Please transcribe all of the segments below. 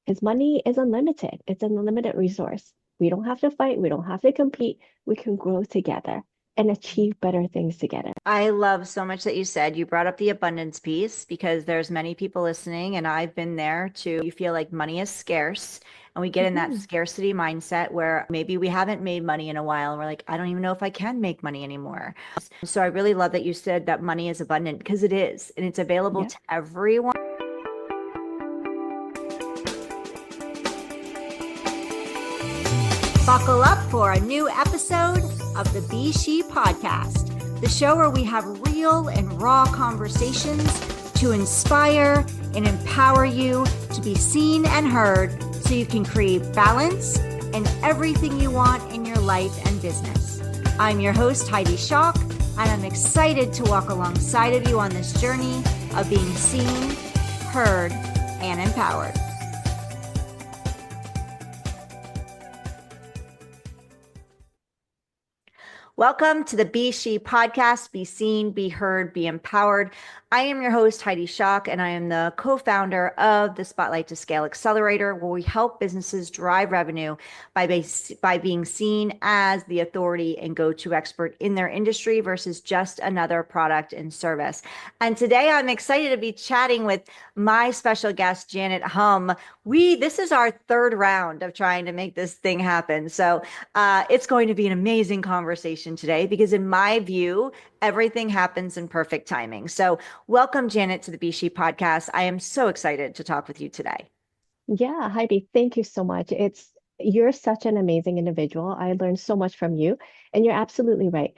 is money is unlimited. It's an unlimited resource. We don't have to fight. We don't have to compete. We can grow together and achieve better things together. I love so much that you said you brought up the abundance piece because there's many people listening, and I've been there too. You feel like money is scarce, and we get in that Mhm. scarcity mindset where maybe we haven't made money in a while, and we're like, I don't even know if I can make money anymore. So I really love that you said that money is abundant because it is, and it's available Yeah. to everyone. Buckle up for a new episode of the S.H.E podcast, the show where we have real and raw conversations to inspire and empower you to be seen and heard so you can create balance in everything you want in your life and business. I'm your host, S.H.E, and I'm excited to walk alongside of you on this journey of being seen, heard, and empowered. Welcome to the S.H.E podcast. Be seen, be heard, be empowered. I am your host, S.H.E, and I am the co-founder of the Spotlight to Scale Accelerator, where we help businesses drive revenue by being seen as the authority and go-to expert in their industry versus just another product and service. And today I'm excited to be chatting with my special guest, Janet Hum. This is our third round of trying to make this thing happen. So it's going to be an amazing conversation today because, in my view, everything happens in perfect timing. So, welcome, Janet, to the S.H.E podcast. I am so excited to talk with you today. Yeah, Heidi, thank you so much. You're such an amazing individual. I learned so much from you, and you're absolutely right.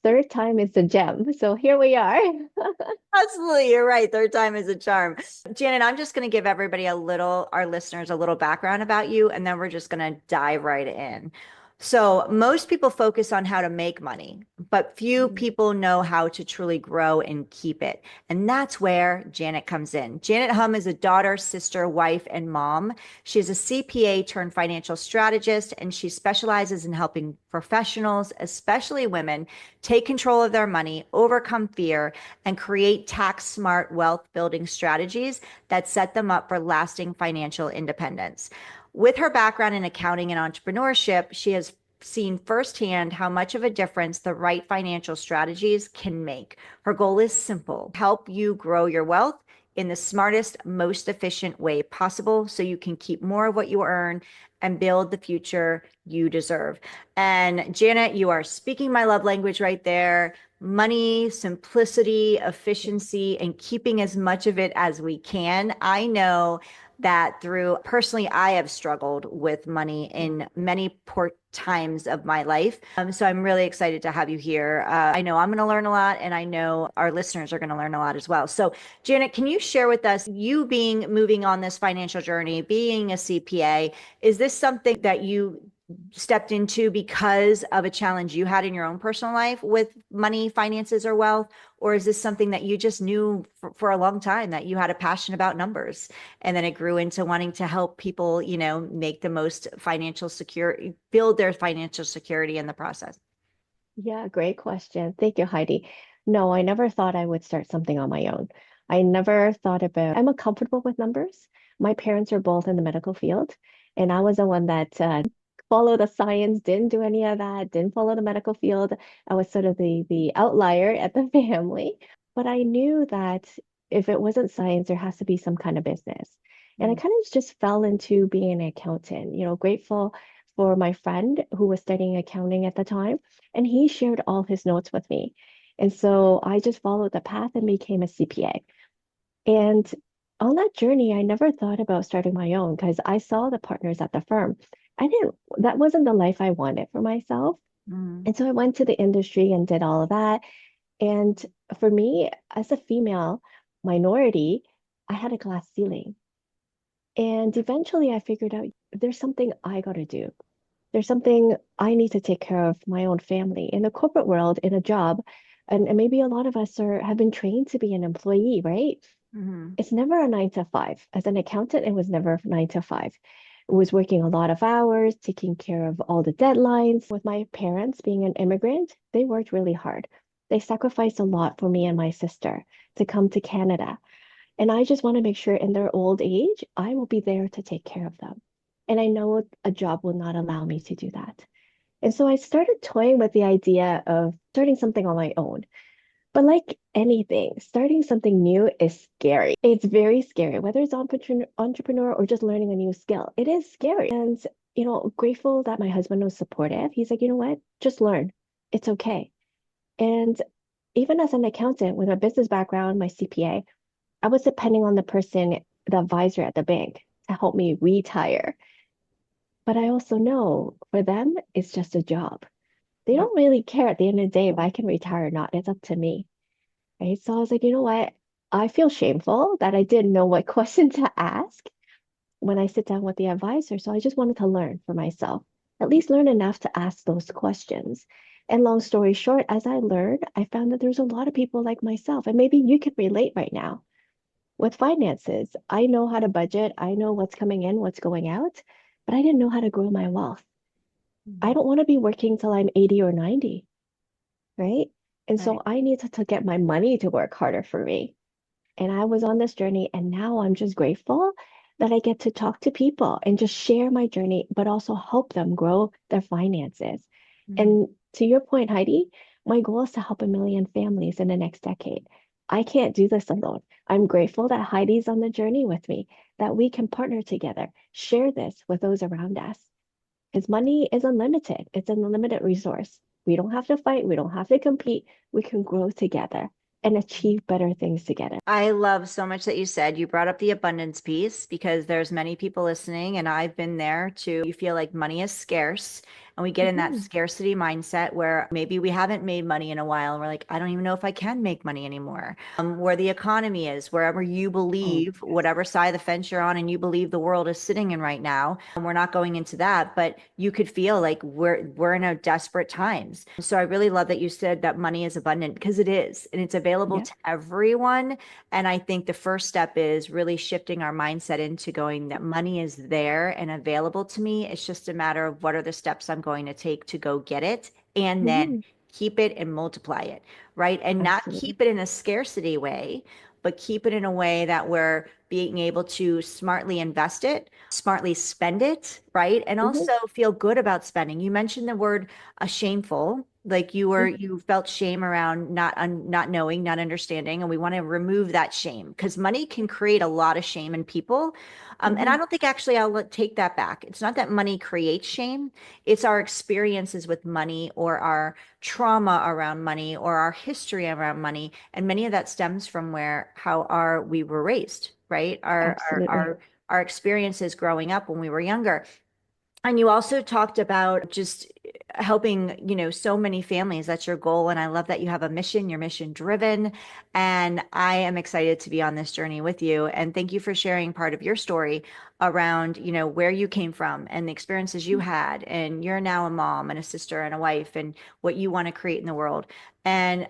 Third time is the gem. So here we are. Absolutely, you're right. Third time is a charm. Janet, I'm just going to give our listeners a little background about you, and then we're just going to dive right in. So, most people focus on how to make money, but few Mhm. people know how to truly grow and keep it. And that's where Janet comes in. Janet Hum is a daughter, sister, wife, and mom. She is a CPA turned financial strategist, and she specializes in helping professionals, especially women, take control of their money, overcome fear, and create tax smart wealth building strategies that set them up for lasting financial independence. With her background in accounting and entrepreneurship, she has seen firsthand how much of a difference the right financial strategies can make. Her goal is simple: help you grow your wealth in the smartest, most efficient way possible so you can keep more of what you earn and build the future you deserve. And Janet, you are speaking my love language right there. Money, simplicity, efficiency, and keeping as much of it as we can. I know that through personally, I have struggled with money in many poor times of my life. So I'm really excited to have you here. I know I'm going to learn a lot, and I know our listeners are going to learn a lot as well. So, Janet, can you share with us, you being moving on this financial journey, being a CPA, is this something that you stepped into because of a challenge you had in your own personal life with money, finances, or wealth? Or is this something that you just knew for a long time, that you had a passion about numbers, and then it grew into wanting to help people, make the most financial secure, build their financial security in the process? Yeah, great question. Thank you, Heidi. No, I never thought I would start something on my own. I never thought about, I'm comfortable with numbers. My parents are both in the medical field, and I was the one that followed the science, didn't do any of that, didn't follow the medical field. I was sort of the outlier at the family. But I knew that if it wasn't science, there has to be some kind of business. And I Mm. kind of just fell into being an accountant, grateful for my friend who was studying accounting at the time, and he shared all his notes with me. And so I just followed the path and became a CPA. And on that journey, I never thought about starting my own because I saw the partners at the firm. That wasn't the life I wanted for myself. Mm. And so I went to the industry and did all of that. And for me, as a female minority, I had a glass ceiling. And eventually I figured out there's something I got to do. There's something I need to take care of my own family in the corporate world, in a job. And maybe a lot of us have been trained to be an employee, right? Mm. It's never a 9 to 5. As an accountant, it was never 9 to 5. It was working a lot of hours, taking care of all the deadlines. With my parents being an immigrant, they worked really hard. They sacrificed a lot for me and my sister to come to Canada. And I just want to make sure in their old age, I will be there to take care of them. And I know a job will not allow me to do that. And so I started toying with the idea of starting something on my own. But like anything, starting something new is scary. It's very scary, whether it's entrepreneur or just learning a new skill. It is scary. And, grateful that my husband was supportive. He's like, you know what? Just learn. It's okay. And even as an accountant with a business background, my CPA, I was depending on the advisor at the bank to help me retire. But I also know for them, it's just a job. They don't really care at the end of the day if I can retire or not. It's up to me. Right. So I was like, you know what? I feel shameful that I didn't know what question to ask when I sit down with the advisor. So I just wanted to learn for myself, at least learn enough to ask those questions. And long story short, as I learned, I found that there's a lot of people like myself, and maybe you could relate right now with finances. I know how to budget, I know what's coming in, what's going out, but I didn't know how to grow my wealth. I Mhm. don't want to be working till I'm 80 or 90, right? And Right. so I needed to get my money to work harder for me. And I was on this journey, and now I'm just grateful that I get to talk to people and just share my journey, but also help them grow their finances. Mhm. And to your point, Heidi, my goal is to help 1 million families in the next decade. I can't do this alone. I'm grateful that Heidi's on the journey with me, that we can partner together, share this with those around us. Because money is unlimited, it's an unlimited resource. We don't have to fight, we don't have to compete. We can grow together and achieve better things together. I love so much that you said you brought up the abundance piece because there's many people listening and I've been there too. You feel like money is scarce and we get in that Mhm. scarcity mindset where maybe we haven't made money in a while and we're like, I don't even know if I can make money anymore. Where the economy is, wherever you Oh, believe, yes. whatever side of the fence you're on and you believe the world is sitting in right now. And we're not going into that, but you could feel like we're in a desperate times. So I really love that you said that money is abundant because it is and it's available Yeah. to everyone. And I think the first step is really shifting our mindset into going that money is there and available to me. It's just a matter of what are the steps I'm going to take to go get it and then Mhm. keep it and multiply it, right? And not Absolutely. keep it in a scarcity way, but keep it in a way that we're being able to smartly invest it, smartly spend it, right? And Mhm. also feel good about spending. You mentioned the word shameful, like Mhm. you felt shame around not knowing, not understanding, and we want to remove that shame because money can create a lot of shame in people. And I Mhm. don't think actually take that back. It's not that money creates shame, it's our experiences with money or our trauma around money or our history around money. And many of that stems from where how our we were raised, right? Absolutely. Our experiences growing up when we were younger. And you also talked about just helping, so many families. That's your goal. And I love that you have a mission, you're mission driven. And I am excited to be on this journey with you. And thank you for sharing part of your story around, where you came from and the experiences you had. And you're now a mom and a sister and a wife and what you want to create in the world. And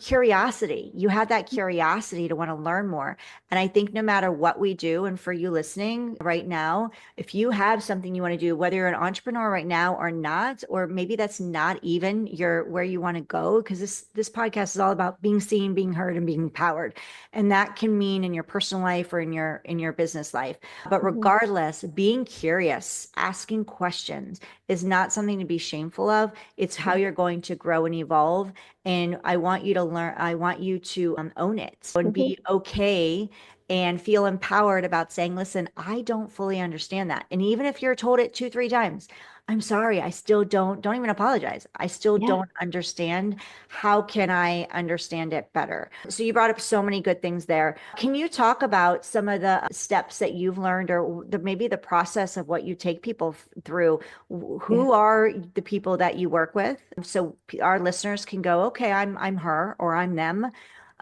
curiosity, you had that curiosity to want to learn more. And I think no matter what we do, and for you listening right now, if you have something you want to do, whether you're an entrepreneur right now or not, or maybe that's not even your where you want to go, because this podcast is all about being seen, being heard, and being empowered. And that can mean in your personal life or in your business life. But Mhm. regardless, being curious, asking questions is not something to be shameful of. It's how Yeah. you're going to grow and evolve. And I want you to learn, I want you to own it and Mhm. be okay and feel empowered about saying, listen, I don't fully understand that. And even if you're told it two, three times, I'm sorry, I still don't even apologize. I still Yeah. don't understand. How can I understand it better? So you brought up so many good things there. Can you talk about some of the steps that you've learned or maybe the process of what you take people through? Yeah. Who are the people that you work with? So our listeners can go, okay, I'm her or I'm them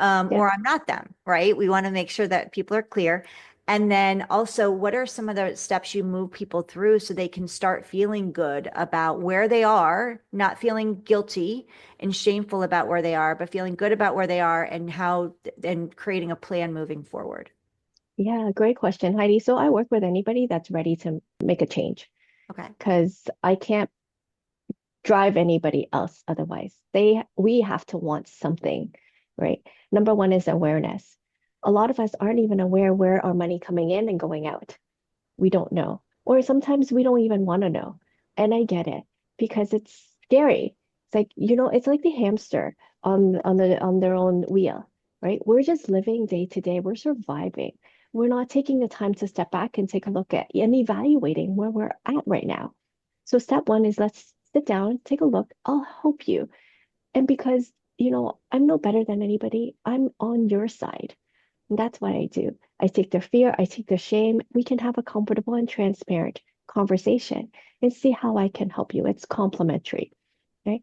Yeah. or I'm not them, right? We want to make sure that people are clear. And then also, what are some of the steps you move people through so they can start feeling good about where they are, not feeling guilty and shameful about where they are, but feeling good about where they are and how and creating a plan moving forward? Yeah. Great question, Heidi. So I work with anybody that's ready to make a change Okay. because I can't drive anybody else otherwise. We have to want something, right? Number one is awareness. A lot of us aren't even aware where our money coming in and going out. We don't know. Or sometimes we don't even want to know. And I get it because it's scary. It's like, it's like the hamster on their own wheel, right? We're just living day to day. We're surviving. We're not taking the time to step back and take a look at and evaluating where we're at right now. So step one is let's sit down, take a look. I'll help you. And because, I'm no better than anybody, I'm on your side. And that's what I do. I take their fear, I take their shame. We can have a comfortable and transparent conversation and see how I can help you. It's complementary. Okay.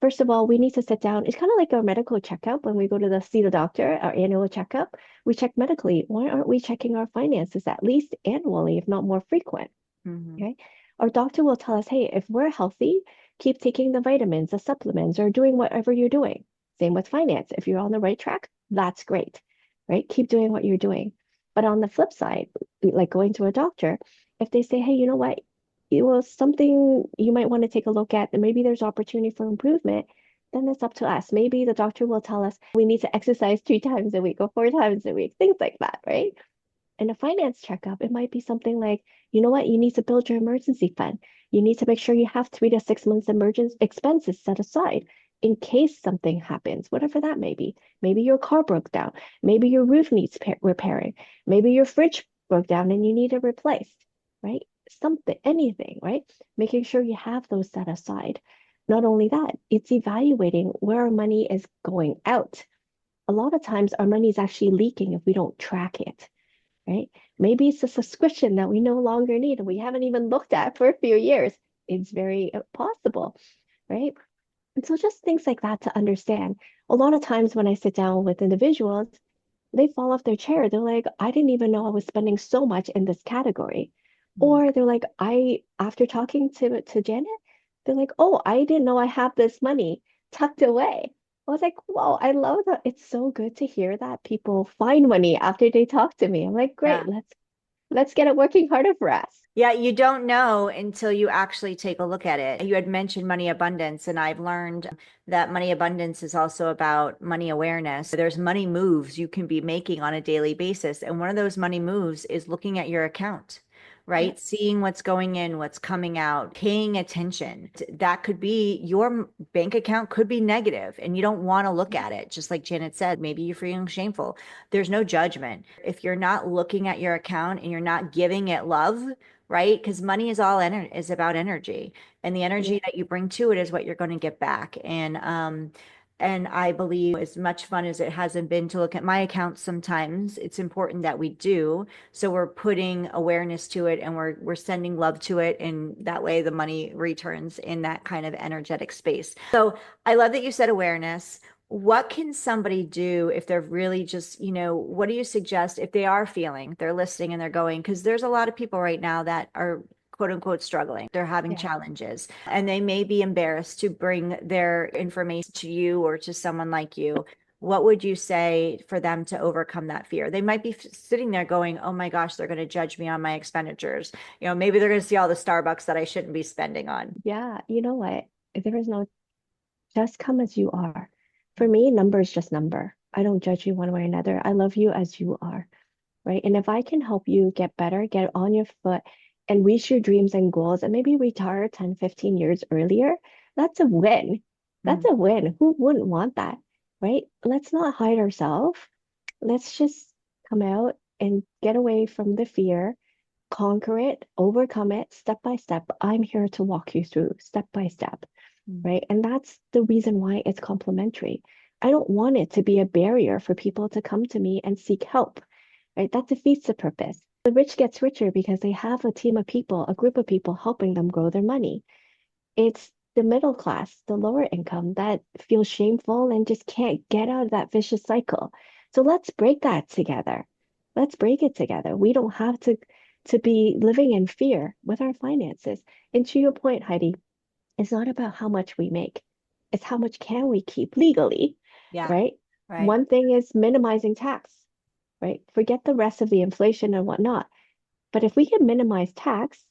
First of all, we need to sit down. It's kind of like our medical checkup when we go to see the doctor, our annual checkup. We check medically. Why aren't we checking our finances at least annually, if not more frequent? Mhm. Okay. Our doctor will tell us, hey, if we're healthy, keep taking the vitamins, the supplements, or doing whatever you're doing. Same with finance. If you're on the right track, that's great, right? Keep doing what you're doing. But on the flip side, like going to a doctor, if they say, hey, you know what? It was something you might want to take a look at, and maybe there's opportunity for improvement, then it's up to us. Maybe the doctor will tell us we need to exercise 3 times a week or 4 times a week, things like that, right? In a finance checkup, it might be something like, you know what, you need to build your emergency fund. You need to make sure you have 3 to 6 months emergency expenses set aside in case something happens, whatever that may be. Maybe your car broke down. Maybe your roof needs repairing. Maybe your fridge broke down and you need it replaced, right? Something, anything, right? Making sure you have those set aside. Not only that, it's evaluating where our money is going out. A lot of times our money is actually leaking if we don't track it, right? Maybe it's a subscription that we no longer need and we haven't even looked at for a few years. It's very possible, right? And so just things like that to understand. A lot of times when I sit down with individuals, they fall off their chair. They're like, I didn't even know I was spending so much in this category. Mm. Or they're like, after talking to Janet, they're like, oh, I didn't know I have this money tucked away. I was like, whoa, I love that. It's so good to hear that people find money after they talk to me. I'm like, great, Yeah. let's get it working harder for us. Yeah, you don't know until you actually take a look at it. You had mentioned money abundance, and I've learned that money abundance is also about money awareness. There's money moves you can be making on a daily basis. And one of those money moves is looking at your account, Yeah, right? Seeing what's going in, what's coming out, paying attention. That could be your bank account could be negative and you don't want to look at it. Just like Janet said, maybe you're feeling shameful. There's no judgment. If you're not looking at your account and you're not giving it love, right? Because money is all is about energy, and the yeah, energy that you bring to it is what you're going to get back. And I believe as much fun as it hasn't been to look at my account sometimes, it's important that we do. So we're putting awareness to it and we're sending love to it, and that way the money returns in that kind of energetic space. So I love that you said awareness. What can somebody do if they're really just, what do you suggest if they are feeling, they're listening and they're going? Because there's a lot of people right now that are quote unquote struggling. They're having yeah. challenges and they may be embarrassed to bring their information to you or to someone like you. What would you say for them to overcome that fear? They might be sitting there going, oh my gosh, they're going to judge me on my expenditures. Maybe they're going to see all the Starbucks that I shouldn't be spending on. Yeah, you know what? There is no just come as you are. For me, number is just number. I don't judge you one way or another. I love you as you are, right? And if I can help you get better, get on your foot and reach your dreams and goals and maybe retire 10, 15 years earlier, that's a win. That's Mm. a win. Who wouldn't want that, right? Let's not hide ourselves. Let's just come out and get away from the fear, conquer it, overcome it step by step. I'm here to walk you through step by step, Mm. right? And that's the reason why it's complementary. I don't want it to be a barrier for people to come to me and seek help, right? That defeats the purpose. The rich gets richer because they have a team of people, a group of people helping them grow their money. It's the middle class, the lower income that feels shameful and just can't get out of that vicious cycle. So let's break that together. Let's break it together. We don't have to be living in fear with our finances. And to your point, Heidi, it's not about how much we make. It's how much can we keep legally, Yeah, right? right. One thing is minimizing tax, right? Forget the rest of the inflation and whatnot. But if we can minimize tax,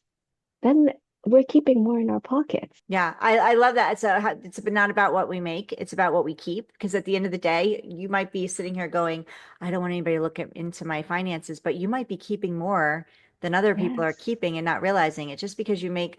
then we're keeping more in our pockets. Yeah, I love that. It's not about what we make, it's about what we keep. Because at the end of the day, you might be sitting here going, I don't want anybody to look into my finances, but you might be keeping more than other people are Yes, keeping and not realizing it. Just because you might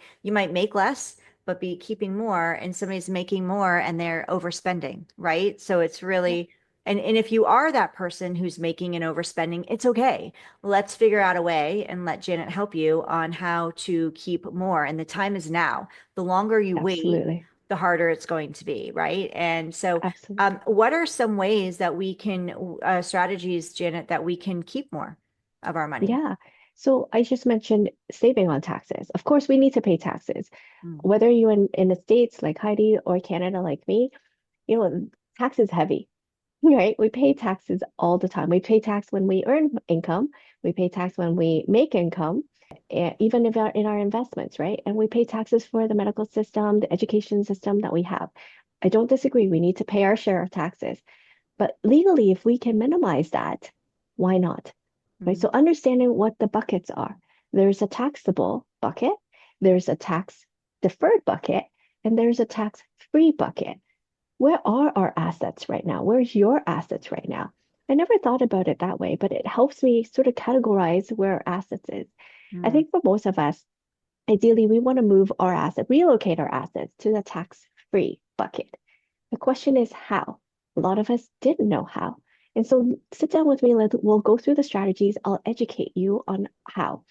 make less, but be keeping more, and somebody's making more and they're overspending, right? So it's yeah, really, and if you are that person who's making and overspending, it's okay. Let's figure out a way and let Janet help you on how to keep more. And the time is now. The longer you wait, absolutely. the harder it's going to be, right? And so, Absolutely. what are some ways that we can, strategies, Janet, that we can keep more of our money? Yeah. So I just mentioned saving on taxes. Of course, we need to pay taxes. Mm. Whether you're in the States like Heidi or Canada like me, tax is heavy, right? We pay taxes all the time. We pay tax when we earn income. We pay tax when we make income, even if in our investments, right? And we pay taxes for the medical system, the education system that we have. I don't disagree. We need to pay our share of taxes. But legally, if we can minimize that, why not? Right? Mm. So understanding what the buckets are. There's a taxable bucket, there's a tax deferred bucket, and there's a tax free bucket. Where are our assets right now? Where's your assets right now? I never thought about it that way, but it helps me sort of categorize where our assets is. I Mm. think for most of us, ideally, we want to move our asset, relocate our assets to the tax-free bucket. The question is how. A lot of us didn't know how. And so sit down with me, we'll go through the strategies. I'll educate you on how,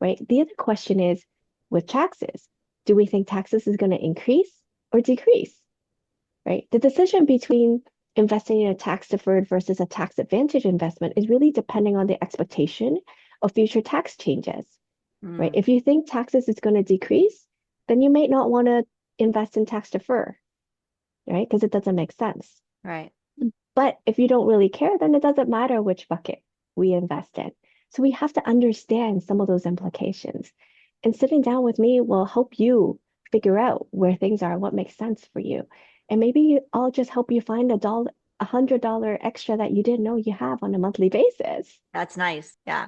right? The other question is with taxes, do we think taxes is going to increase or decrease, right? The decision between investing in a tax deferred versus a tax advantage investment is really depending on the expectation of future tax changes, right? Mm. If you think taxes is going to decrease, then you may not want to invest in tax defer, right? Because it doesn't make sense. Right. But if you don't really care, then it doesn't matter which bucket we invest in. So we have to understand some of those implications. And sitting down with me will help you figure out where things are, what makes sense for you. And maybe I'll just help you find $100 extra that you didn't know you have on a monthly basis. That's nice. Yeah.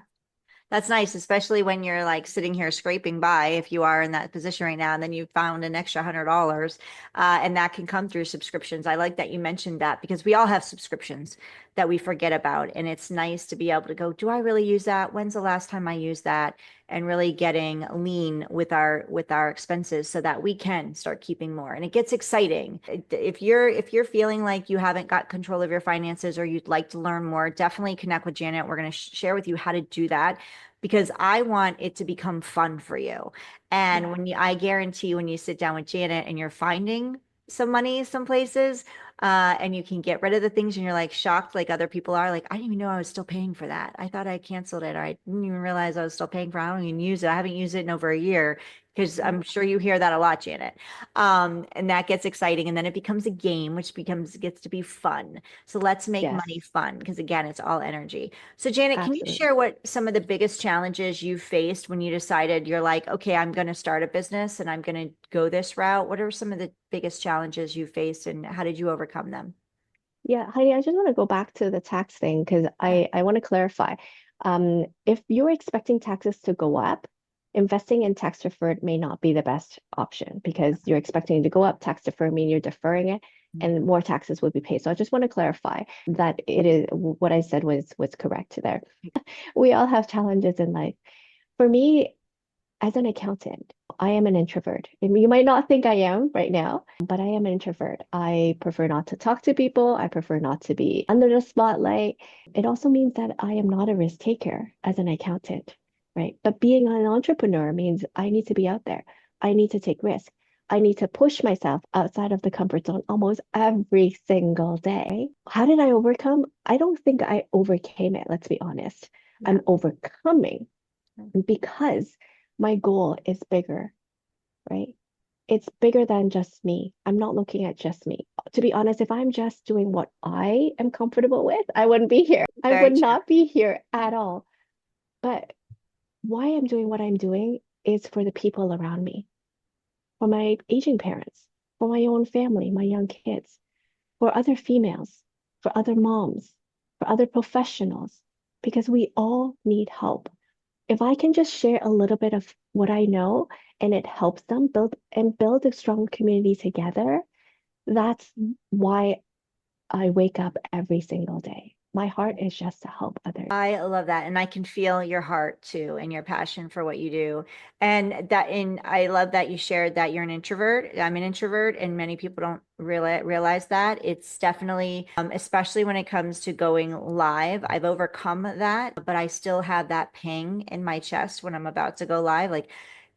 That's nice, especially when you're like sitting here scraping by, if you are in that position right now, and then you found an extra $100, and that can come through subscriptions. I like that you mentioned that because we all have subscriptions that we forget about, and it's nice to be able to go, do I really use that? When's the last time I used that? And really getting lean with our expenses so that we can start keeping more. And it gets exciting. If you're feeling like you haven't got control of your finances or you'd like to learn more, definitely connect with Janet. We're going to share with you how to do that because I want it to become fun for you. And Yeah. I guarantee when you sit down with Janet and you're finding some money some places, and you can get rid of the things and you're like shocked like other people are, like, I didn't even know I was still paying for that. I thought I canceled it, or I didn't even realize I was still paying for it. I don't even use it. I haven't used it in over a year because Yeah. I'm sure you hear that a lot, Janet. And that gets exciting. And then it becomes a game, which gets to be fun. So let's make money Yes, fun because again, it's all energy. So, Janet, can you absolutely. share what some of the biggest challenges you faced when you decided you're like, okay, I'm going to start a business and I'm going to go this route? What are some of the biggest challenges you faced and how did you overcome them? Yeah, Heidi, I just want to go back to the tax thing because Yeah. I want to clarify. If you're expecting taxes to go up, investing in tax deferred may not be the best option because you're expecting it to go up. Tax deferred mean you're deferring it, and more taxes would be paid. So I just want to clarify that it is what I said was correct there. We all have challenges in life. For me, as an accountant, I am an introvert. And you might not think I am right now, but I am an introvert. I prefer not to talk to people. I prefer not to be under the spotlight. It also means that I am not a risk taker as an accountant, right? But being an entrepreneur means I need to be out there. I need to take risks. I need to push myself outside of the comfort zone almost every single day. How did I overcome? I don't think I overcame it, let's be honest. Yeah. I'm overcoming because my goal is bigger, right? It's bigger than just me. I'm not looking at just me. To be honest, if I'm just doing what I am comfortable with, I wouldn't be here. I Very would true. not be here at all. But why I'm doing what I'm doing is for the people around me, for my aging parents, for my own family, my young kids, for other females, for other moms, for other professionals, because we all need help. if I can just share a little bit of what I know and it helps them build a strong community together, that's why I wake up every single day. My heart is just to help others. I love that. And I can feel your heart too and your passion for what you do. And I love that you shared that you're an introvert. I'm an introvert, and many people don't realize that. It's definitely, especially when it comes to going live, I've overcome that, but I still have that ping in my chest when I'm about to go live. Like,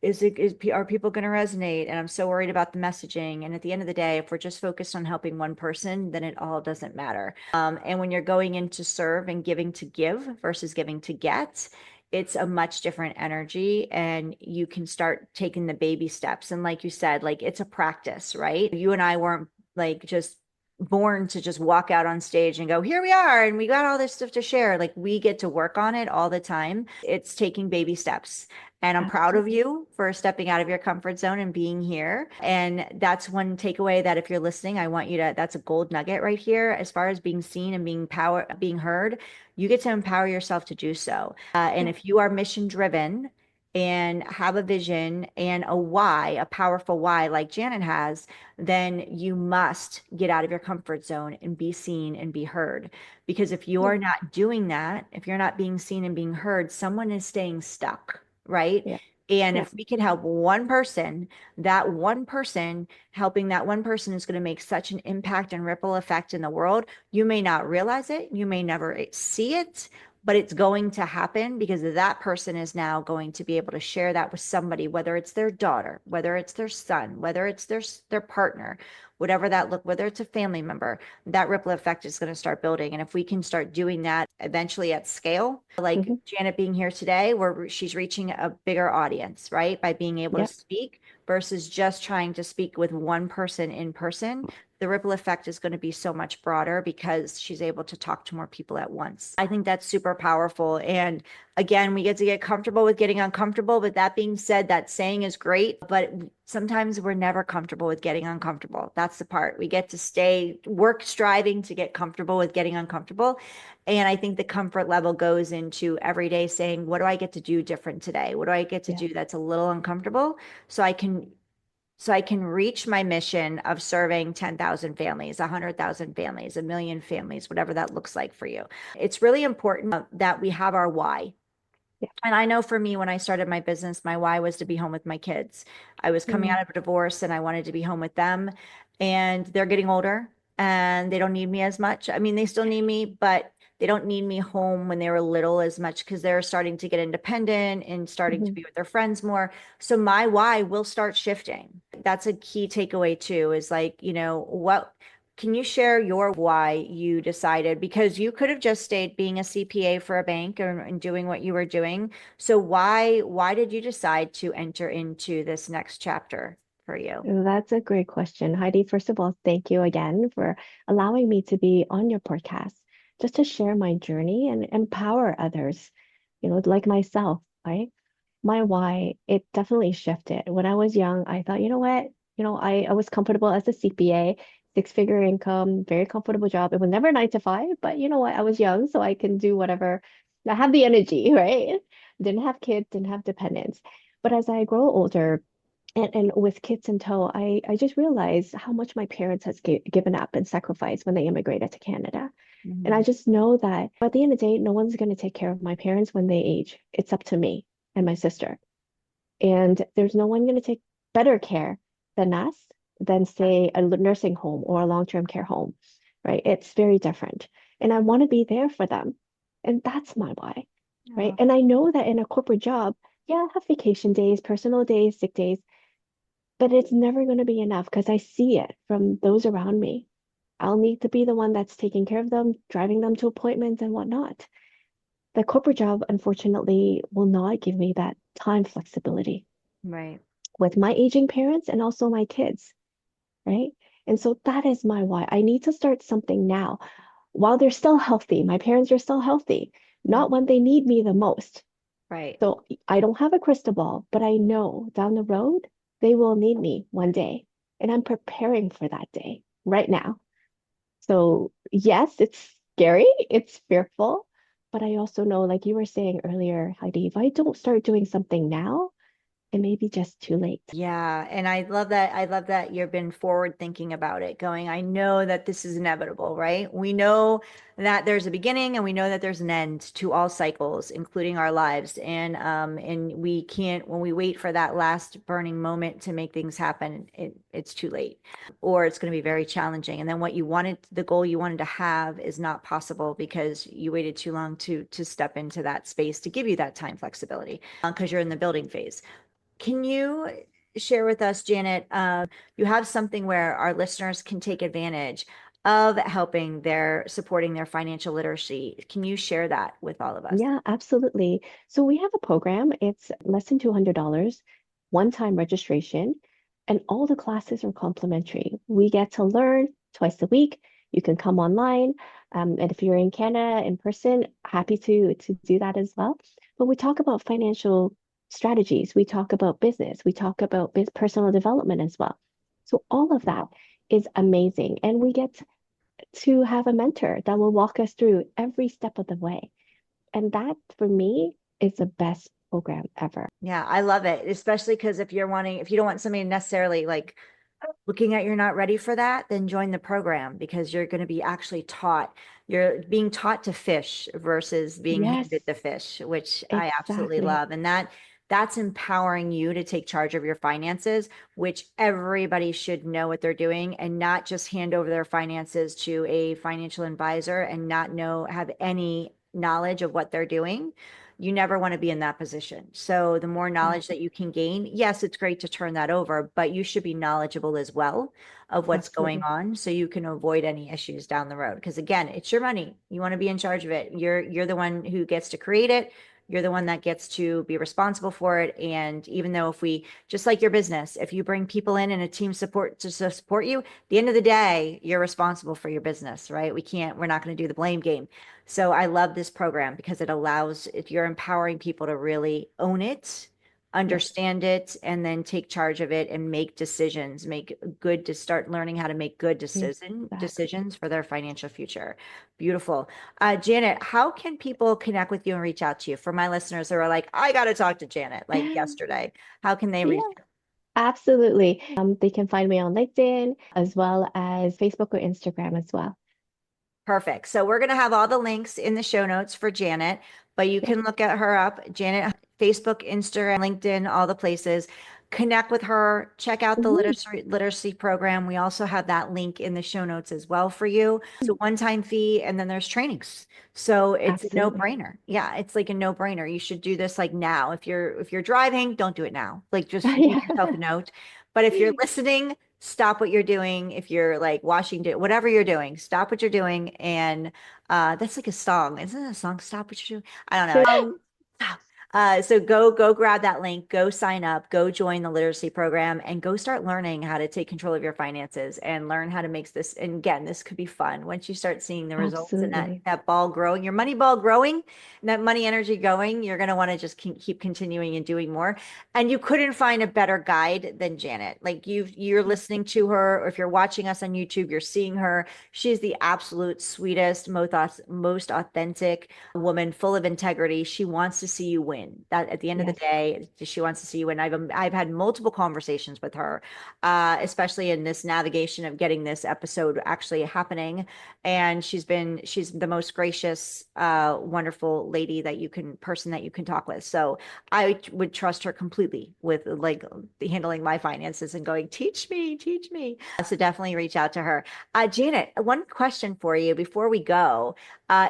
are people going to resonate? And I'm so worried about the messaging. And at the end of the day, if we're just focused on helping one person, then it all doesn't matter. And when you're going in to serve and giving to give versus giving to get, it's a much different energy, and you can start taking the baby steps. And like you said, like it's a practice, right? You and I weren't like just born to just walk out on stage and go, here we are, and we got all this stuff to share. Like we get to work on it all the time. It's taking baby steps. And I'm proud of Absolutely. you for stepping out of your comfort zone and being here. And that's one takeaway that if you're listening, I want you to, that's a gold nugget right here. As far as being seen and being heard, you get to empower yourself to do so. And Yeah. if you are mission driven and have a vision and a why, a powerful why like Janet has, then you must get out of your comfort zone and be seen and be heard. Because if Yeah. you're not doing that, if you're not being seen and being heard, someone is staying stuck, right? Yeah. And Yeah. if we can help one person, that one person, helping that one person is going to make such an impact and ripple effect in the world. You may not realize it, you may never see it, but it's going to happen because that person is now going to be able to share that with somebody, whether it's their daughter, whether it's their son, whether it's their partner, whatever that look, whether it's a family member, that ripple effect is going to start building. And if we can start doing that eventually at scale, like Hmm. Janet being here today, where she's reaching a bigger audience, right? By being able to Yep. speak versus just trying to speak with one person in person, the ripple effect is going to be so much broader because she's able to talk to more people at once. I think that's super powerful. And again, we get to get comfortable with getting uncomfortable. But that being said, that saying is great, but sometimes we're never comfortable with getting uncomfortable. That's the part. We get to work striving to get comfortable with getting uncomfortable. And I think the comfort level goes into every day saying, what do I get to do different today? What do I get to Yeah. do that's a little uncomfortable so I can reach my mission of serving 10,000 families, 100,000 families, a million families, whatever that looks like for you. It's really important that we have our why. Yeah. And I know for me, when I started my business, my why was to be home with my kids. I was coming Mm. out of a divorce and I wanted to be home with them. And they're getting older and they don't need me as much. I mean, they still need me, but they don't need me home when they were little as much because they're starting to get independent and starting to Hmm. be with their friends more. So my why will start shifting. That's a key takeaway too, is like, what can you share your why you decided? Because you could have just stayed being a CPA for a bank and doing what you were doing. So why did you decide to enter into this next chapter for you? That's a great question. Heidi, first of all, thank you again for allowing me to be on your podcast, just to share my journey and empower others, like myself, right? My why, it definitely shifted. When I was young, I thought, you know what? I was comfortable as a CPA, six-figure income, very comfortable job. It was never 9 to 5, but you know what? I was young, so I can do whatever. I have the energy, right? Didn't have kids, didn't have dependents. But as I grow older, and with kids in tow, I just realized how much my parents has given up and sacrificed when they immigrated to Canada. And I Mhm. just know that at the end of the day, no one's going to take care of my parents when they age. It's up to me and my sister. And there's no one going to take better care than us, than say a nursing home or a long-term care home, right? It's very different. And I want to be there for them. And that's my why, right? Oh, And I know that in a corporate job, yeah, I have vacation days, personal days, sick days, but it's never going to be enough because I see it from those around me. I'll need to be the one that's taking care of them, driving them to appointments and whatnot. The corporate job, unfortunately, will not give me that time flexibility right. with my aging parents and also my kids, right? And so that is my why. I need to start something now while they're still healthy. My parents are still healthy, Mhm. not when they need me the most. Right. So I don't have a crystal ball, but I know down the road they will need me one day. And I'm preparing for that day right now. So, yes, it's scary, it's fearful, But I also know, like you were saying earlier, Heidi, if I don't start doing something now, it may be just too late. Yeah, and I love that. I love that you've been forward thinking about it, going, I know that this is inevitable, right? We know that there's a beginning and we know that there's an end to all cycles, including our lives. And we can't, when we wait for that last burning moment to make things happen, it's too late, or it's going to be very challenging. And then what you wanted, the goal you wanted to have is not possible because you waited too long to step into that space to give you that time flexibility, because you're in the building phase. Can you share with us, Janet? You have something where our listeners can take advantage of helping their supporting their financial literacy. Can you share that with all of us? Yeah, absolutely. So we have a program. It's less than $200, one-time registration, and all the classes are complimentary. We get to learn twice a week. You can come online, and if you're in Canada in person, happy to do that as well. But we talk about financial strategies. We talk about business. We talk about personal development as well. So all of that is amazing, and we get to have a mentor that will walk us through every step of the way. And that for me is the best program ever. Yeah, I love it, especially because if you don't want somebody necessarily like looking at you're not ready for that, then join the program because you're going to be actually taught. You're being taught to fish versus being handed Yes, the fish, which I absolutely exactly. love. And that's empowering you to take charge of your finances, which everybody should know what they're doing and not just hand over their finances to a financial advisor and not have any knowledge of what they're doing. You never want to be in that position. So the more Yeah, knowledge that you can gain, yes, it's great to turn that over, but you should be knowledgeable as well of what's going absolutely. on so you can avoid any issues down the road. Because again, it's your money. You want to be in charge of it. You're the one who gets to create it. You're the one that gets to be responsible for it. And even though if we, just like your business, if you bring people in and a team support to support you, at the end of the day, you're responsible for your business, right? We're not going to do the blame game. So I love this program because it allows, if you're empowering people to really own it, Yes, understand it, and then take charge of it and make decisions, to start learning how to make good exactly. decisions for their financial future. Beautiful. Janet, how can people connect with you and reach out to you? For my listeners who are like, I got to talk to Janet like yesterday, how can they reach? Yeah, absolutely. They can find me on LinkedIn as well as Facebook or Instagram as well. Perfect. So we're going to have all the links in the show notes for Janet, but you Yes. can look at her up, Janet, Facebook, Instagram, LinkedIn, all the places. Connect with her, check out the Mhm. literacy program. We also have that link in the show notes as well for you. It's a one-time fee, and then there's trainings. So it's a Absolutely. no-brainer. Yeah, it's like a no-brainer. You should do this like now. If you're driving, don't do it now. Like just make yourself a Yeah. note. But if you're listening, stop what you're doing. If you're like washing, whatever you're doing, stop what you're doing. And that's like a song. Isn't it a song? Stop what you're doing. I don't know. So go grab that link, go sign up, go join the literacy program, and go start learning how to take control of your finances and learn how to make this. And again, this could be fun once you start seeing the results and that Absolutely. that ball growing, your money ball growing, and that money energy going. You're gonna want to just keep continuing and doing more. And you couldn't find a better guide than Janet. Like you're listening to her, or if you're watching us on YouTube, you're seeing her. She's the absolute sweetest, most authentic woman, full of integrity. She wants to see you win. That at the end of the Yes, day, she wants to see you win. I've had multiple conversations with her, especially in this navigation of getting this episode actually happening. And she's the most gracious, wonderful lady person that you can talk with. So I would trust her completely with like handling my finances and going, teach me. So definitely reach out to her. Janet, one question for you before we go.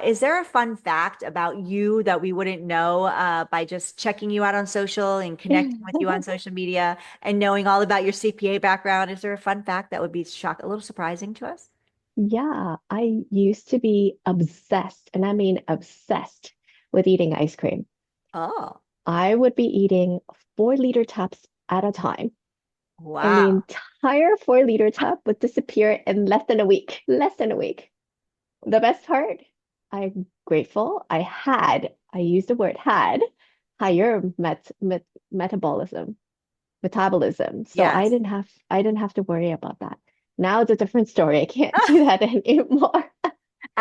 Is there a fun fact about you that we wouldn't know by just checking you out on social and connecting with you on social media and knowing all about your CPA background? Is there a fun fact that would be a little surprising to us? Yeah, I used to be obsessed, and I mean obsessed with eating ice cream. Oh, I would be eating 4 liter tubs at a time, and the wow. entire 4 liter tub would disappear in less than a week. Less than a week. The best part, I'm grateful I used the word had, higher metabolism. So Yes. I didn't have to worry about that. Now it's a different story. I can't do that anymore.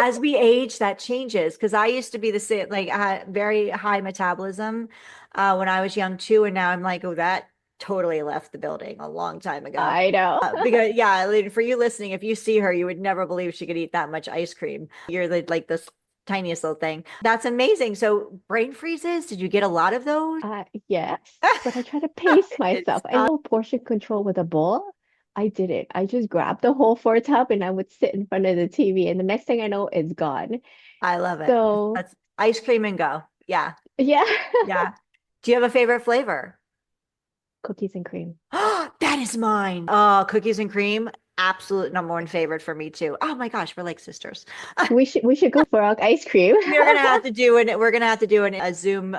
as we age, that changes. Because I used to be the same, like I had very high metabolism when I was young too, and now I'm like, oh, that totally left the building a long time ago. I know. Because yeah, I mean, for you listening, if you see her, you would never believe she could eat that much ice cream. You're like this tiniest little thing. That's amazing. So brain freezes, did you get a lot of those? Yes, but I try to pace It's myself. I know portion control with a bowl. I did it. I just grabbed the whole four tub and I would sit in front of the TV, and the next thing I know, it's gone. I love it. So That's ice cream and go. Yeah. yeah, Yeah. Do you have a favorite flavor? cookies and cream. That is mine. Oh, cookies and cream. Absolute number one favorite for me too. Oh my gosh, we're like sisters. We should go for our ice cream. We're gonna have to do a Zoom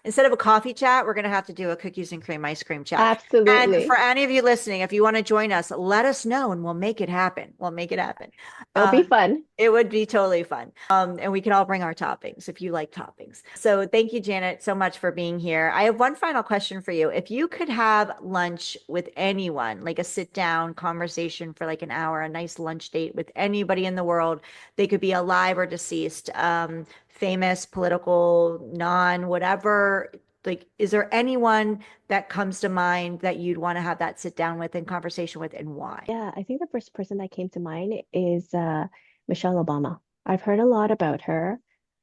instead of a coffee chat, we're gonna have to do a cookies and cream ice cream chat. And for Absolutely. any of you listening, if you want to join us, let us know and we'll make it happen. We'll make it happen. It'll be fun. It would be totally fun. And we can all bring our toppings if you like toppings. So thank you, Janet, so much for being here. I have one final question for you. If you could have lunch with anyone, like a sit down conversation for like an hour, a nice lunch date with anybody in the world, they could be alive or deceased, famous, political, non, whatever. Like, is there anyone that comes to mind that you'd want to have that sit down with and conversation with, and why? Yeah, I think the first person that came to mind is Michelle Obama. I've heard a lot about her,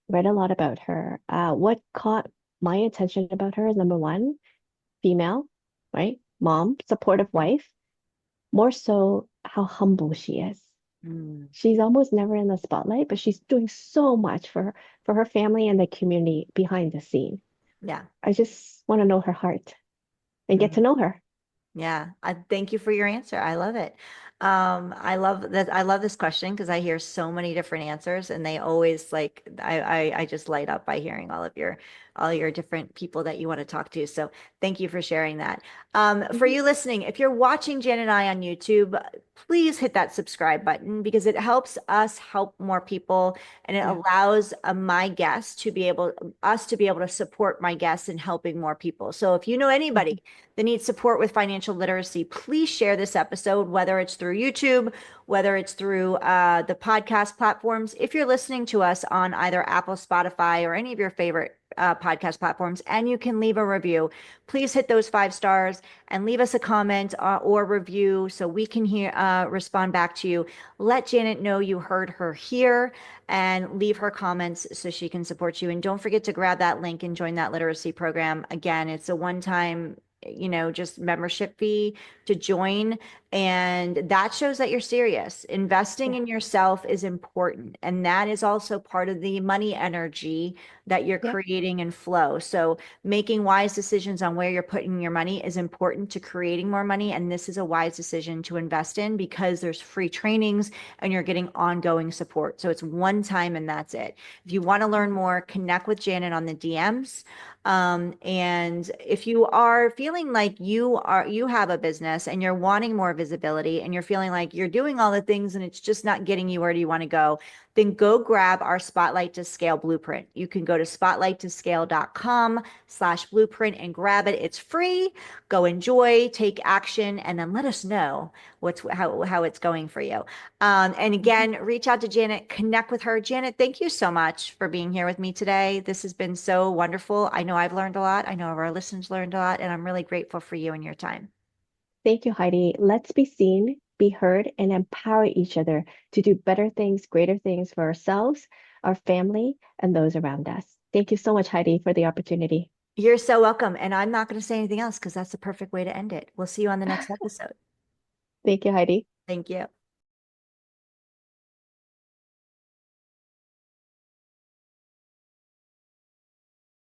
read a lot about her. What caught my attention about her is number one, female, right? Mom, supportive wife, more so how humble she is. Mm, She's almost never in the spotlight, but she's doing so much for her family and the community behind the scene. yeah. I just want to know her heart and get to Mhm. know her. Yeah, I thank you for your answer. I love it. I love that. I love this question because I hear so many different answers, and they always like I just light up by hearing all your different people that you want to talk to. So thank you for sharing that. For Mhm. you listening, if you're watching Jen and I on YouTube, please hit that subscribe button because it helps us help more people, and it Yeah. allows my guests to be able us to be able to support my guests in helping more people. So if you know Mhm. anybody that needs support with financial literacy, please share this episode, whether it's through YouTube, whether it's through the podcast platforms. If you're listening to us on either Apple, Spotify, or any of your favorite podcast platforms, and you can leave a review, please hit those 5 stars and leave us a comment or review so we can respond back to you. Let Janet know you heard her here and leave her comments so she can support you. And don't forget to grab that link and join that literacy program. Again, it's a one-time just membership fee to join. And that shows that you're serious. Investing Yeah. in yourself is important. And that is also part of the money energy that you're Yep. creating and flow. So making wise decisions on where you're putting your money is important to creating more money. And this is a wise decision to invest in because there's free trainings and you're getting ongoing support. So it's one time and that's it. If you want to learn more, connect with Janet on the DMs. And if you are feeling like you have a business and you're wanting more visibility and you're feeling like you're doing all the things and it's just not getting you where do you want to go, then go grab our Spotlight to Scale blueprint. You can go to spotlighttoscale.com/blueprint and grab it. It's free. Go enjoy, take action, and then let us know how it's going for you. And Mhm. again, reach out to Janet, connect with her. Janet, thank you so much for being here with me today. This has been so wonderful. I know I've learned a lot. I know our listeners learned a lot, and I'm really grateful for you and your time. Thank you, Heidi. Let's be seen, be heard, and empower each other to do better things, greater things for ourselves, our family, and those around us. Thank you so much, Heidi, for the opportunity. You're so welcome. And I'm not going to say anything else because that's the perfect way to end it. We'll see you on the next episode. Thank you, Heidi. Thank you.